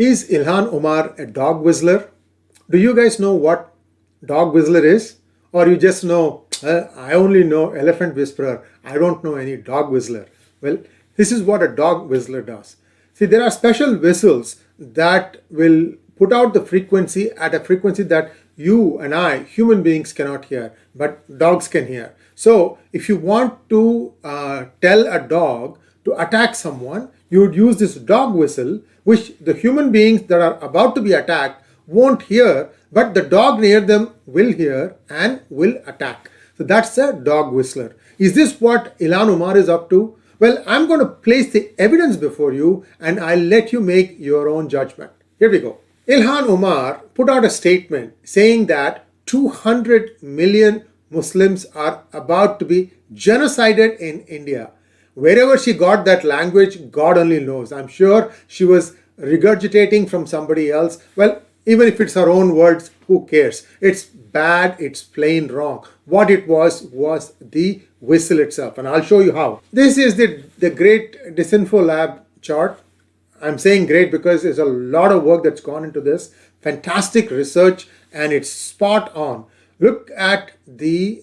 Is Ilhan Omar a dog whistler? Do you guys know what dog whistler is? Or you just know, I only know elephant whisperer. I don't know any dog whistler. Well, this is what a dog whistler does. See, there are special whistles that will put out the frequency at a frequency that you and I, human beings, cannot hear, but dogs can hear. So if you want to tell a dog to attack someone, you would use this dog whistle, which the human beings that are about to be attacked won't hear, but the dog near them will hear and will attack. So that's a dog whistler. Is this what Ilhan Omar is up to? Well, I'm going to place the evidence before you and I'll let you make your own judgment. Here we go. Ilhan Omar put out a statement saying that 200 million Muslims are about to be genocided in India. Wherever she got that language, God only knows. I'm sure she was regurgitating from somebody else. Well, even if it's her own words, who cares? It's bad, it's plain wrong. What it was the whistle itself, and I'll show you how. This is the great Disinfo Lab chart. I'm saying great because there's a lot of work that's gone into this. Fantastic research, and it's spot on. Look at the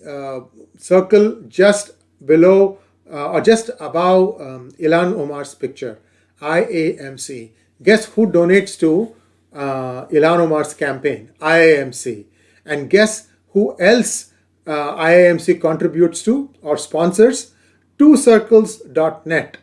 circle just below or just above Ilhan Omar's picture, IAMC. Guess who donates to Ilhan Omar's campaign? IAMC. And guess who else IAMC contributes to or sponsors? 𝙒𝙗𝙤𝙤.net.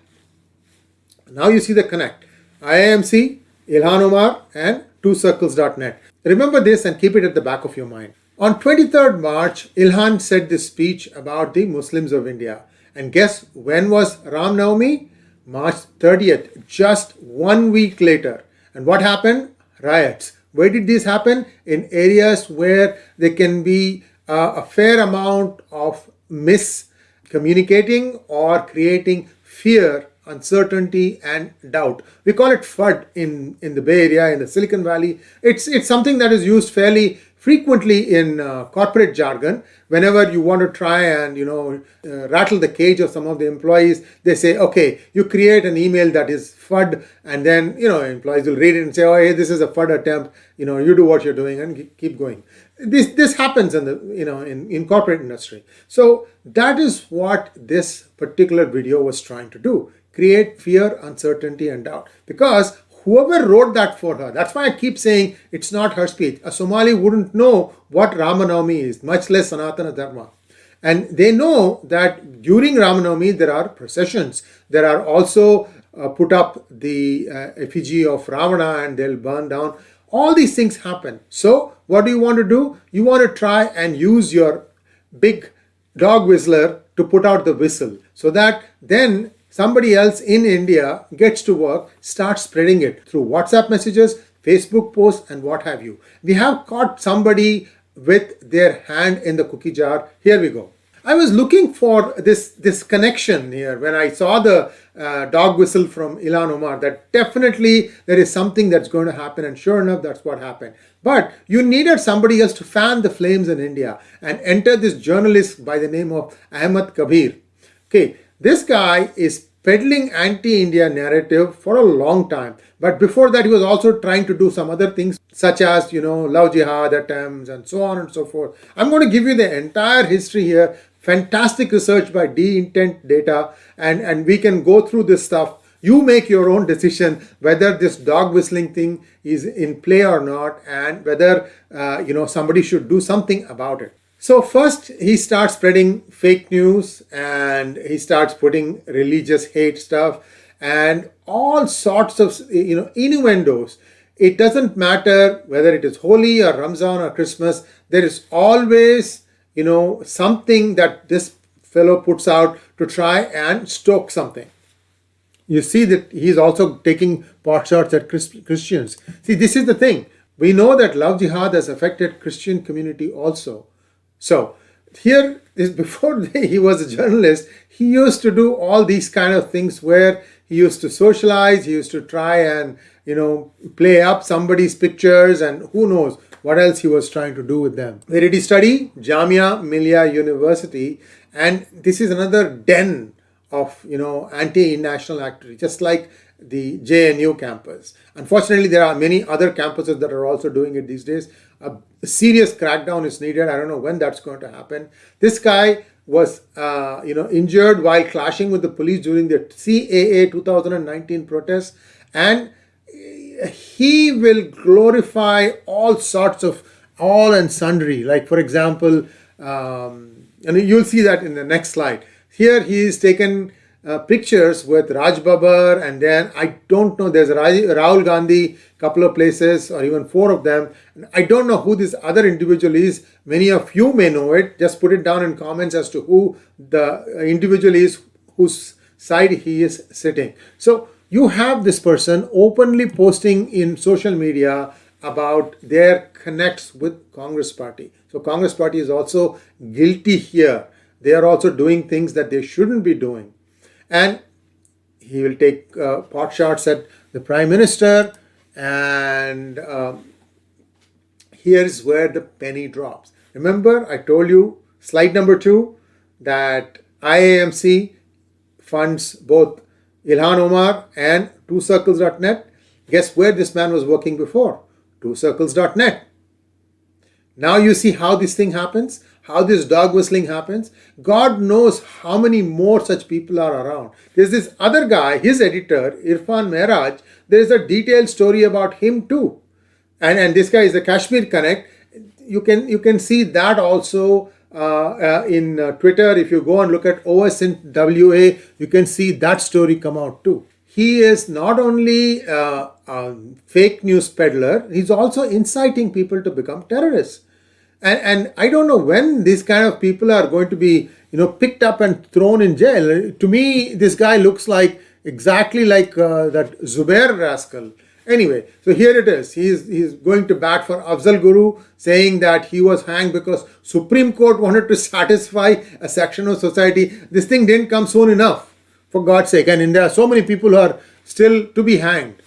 Now you see the connect. IAMC, Ilhan Omar, and 𝙒𝙗𝙤𝙤.net. Remember this and keep it at the back of your mind. On 23rd March, Ilhan said this speech about the Muslims of India. And guess when was Ram Navami? March 30th, just 1 week later. And what happened? Riots. Where did this happen? In areas where there can be a fair amount of miscommunicating or creating fear, uncertainty, and doubt. We call it FUD in the Bay Area, in the Silicon Valley. It's something that is used fairly frequently in corporate jargon. Whenever you want to try and rattle the cage of some of the employees, they say, okay, you create an email that is FUD, and then employees will read it and say, oh, hey, this is a FUD attempt. You do what you're doing and keep going. This happens in the in corporate industry. So that is what this particular video was trying to do: create fear, uncertainty, and doubt. Because whoever wrote that for her, that's why I keep saying it's not her speech. A Somali wouldn't know what Ramanavami is, much less Sanatana Dharma. And they know that during Ramanavami there are processions. There are also put up the effigy of Ravana and they'll burn down. All these things happen. So what do you want to do? You want to try and use your big dog whistler to put out the whistle so that then somebody else in India gets to work, starts spreading it through WhatsApp messages, Facebook posts, and what have you. We have caught somebody with their hand in the cookie jar. Here we go. I was looking for this connection here when I saw the dog whistle from Ilhan Omar, that definitely there is something that's going to happen, and sure enough, that's what happened. But you needed somebody else to fan the flames in India, and enter this journalist by the name of Ahmed Kabir. Okay, this guy is peddling anti-India narrative for a long time. But before that, he was also trying to do some other things, such as, love jihad attempts and so on and so forth. I'm going to give you the entire history here. Fantastic research by D-Intent Data, and we can go through this stuff. You make your own decision whether this dog whistling thing is in play or not, and whether somebody should do something about it. So first he starts spreading fake news, and he starts putting religious hate stuff and all sorts of innuendos. It doesn't matter whether it is Holi or Ramzan or Christmas. There is always something that this fellow puts out to try and stoke something. You see that he's also taking pot shots at Christians. See, this is the thing. We know that love jihad has affected Christian community also. So here is before he was a journalist, he used to do all these kind of things where he used to socialize, he used to try and play up somebody's pictures, and who knows what else he was trying to do with them. Where did he study? Jamia Millia University, and this is another den of anti-national activity, just like the JNU campus. Unfortunately, there are many other campuses that are also doing it these days. A serious crackdown is needed. I don't know when that's going to happen. This guy was injured while clashing with the police during the CAA 2019 protests, and he will glorify all sorts of all and sundry. Like, for example, and you'll see that in the next slide. Here he is taken pictures with Raj Babbar, and then I don't know, there's Rahul Gandhi, couple of places, or even 4 of them. I don't know who this other individual is. Many of you may know it. Just put it down in comments as to who the individual is, whose side he is sitting. So you have this person openly posting in social media about their connects with Congress party. So Congress party is also guilty here. They are also doing things that they shouldn't be doing. And he will take pot shots at the Prime Minister, and here's where the penny drops. Remember, I told you, slide number 2, that IAMC funds both Ilhan Omar and 𝙒𝙁𝙤𝙤net. Guess where this man was working before? 𝙒𝙁𝙤𝙤net. Now you see how this thing happens, how this dog whistling happens. God knows how many more such people are around. There's this other guy, his editor, Irfan Mehraj. There's a detailed story about him too. And this guy is the Kashmir Connect. You can see that also in Twitter. If you go and look at OSNWA, you can see that story come out too. He is not only a fake news peddler, he's also inciting people to become terrorists. And I don't know when these kind of people are going to be, picked up and thrown in jail. To me, this guy looks like exactly like that Zubair rascal. Anyway, so here it is. He's going to bat for Afzal Guru, saying that he was hanged because Supreme Court wanted to satisfy a section of society. This thing didn't come soon enough, for God's sake. And there are so many people who are still to be hanged.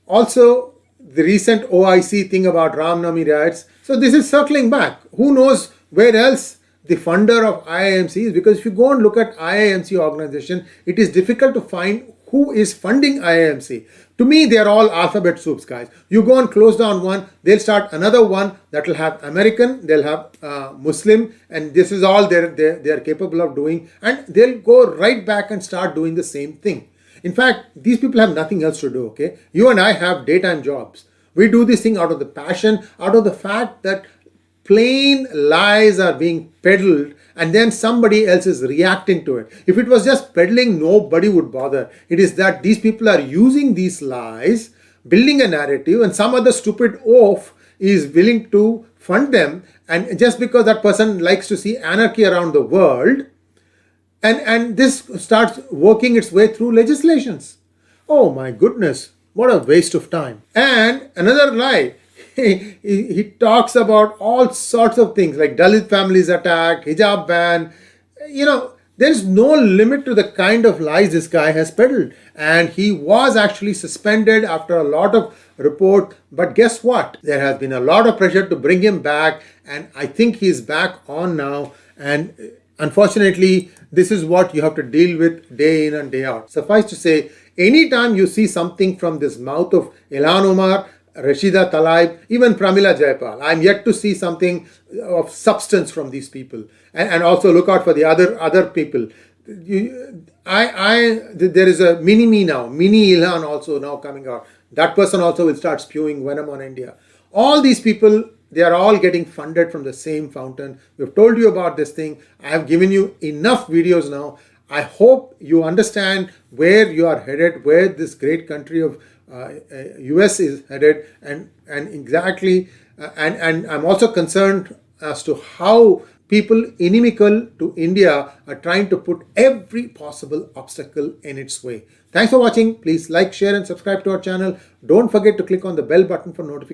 Also, the recent OIC thing about Ram Navami riots. So this is circling back. Who knows where else the funder of IAMC is? Because if you go and look at IAMC organization, it is difficult to find who is funding IAMC. To me, they are all alphabet soups, guys. You go and close down one, they'll start another one that will have American, they'll have Muslim, and this is all they're capable of doing. And they'll go right back and start doing the same thing. In fact, these people have nothing else to do, okay? You and I have daytime jobs. We do this thing out of the passion, out of the fact that plain lies are being peddled and then somebody else is reacting to it. If it was just peddling, nobody would bother. It is that these people are using these lies, building a narrative, and some other stupid oaf is willing to fund them. And just because that person likes to see anarchy around the world, and this starts working its way through legislations. Oh my goodness, what a waste of time. And another lie, he talks about all sorts of things like Dalit families attacked, hijab ban. There's no limit to the kind of lies this guy has peddled. And he was actually suspended after a lot of report. But guess what? There has been a lot of pressure to bring him back. And I think he's back on now. And unfortunately, this is what you have to deal with day in and day out. Suffice to say, anytime you see something from this mouth of Ilhan Omar, Rashida Tlaib, even Pramila Jayapal, I'm yet to see something of substance from these people. And also look out for the other people. There is a mini me now, mini Ilhan also now coming out. That person also will start spewing venom on India. All these people, they are all getting funded from the same fountain. We've told you about this thing. I have given you enough videos now. I hope you understand where you are headed, where this great country of US is headed, and exactly, and I'm also concerned as to how people inimical to India are trying to put every possible obstacle in its way. Thanks for watching. Please like, share, and subscribe to our channel. Don't forget to click on the bell button for notifications.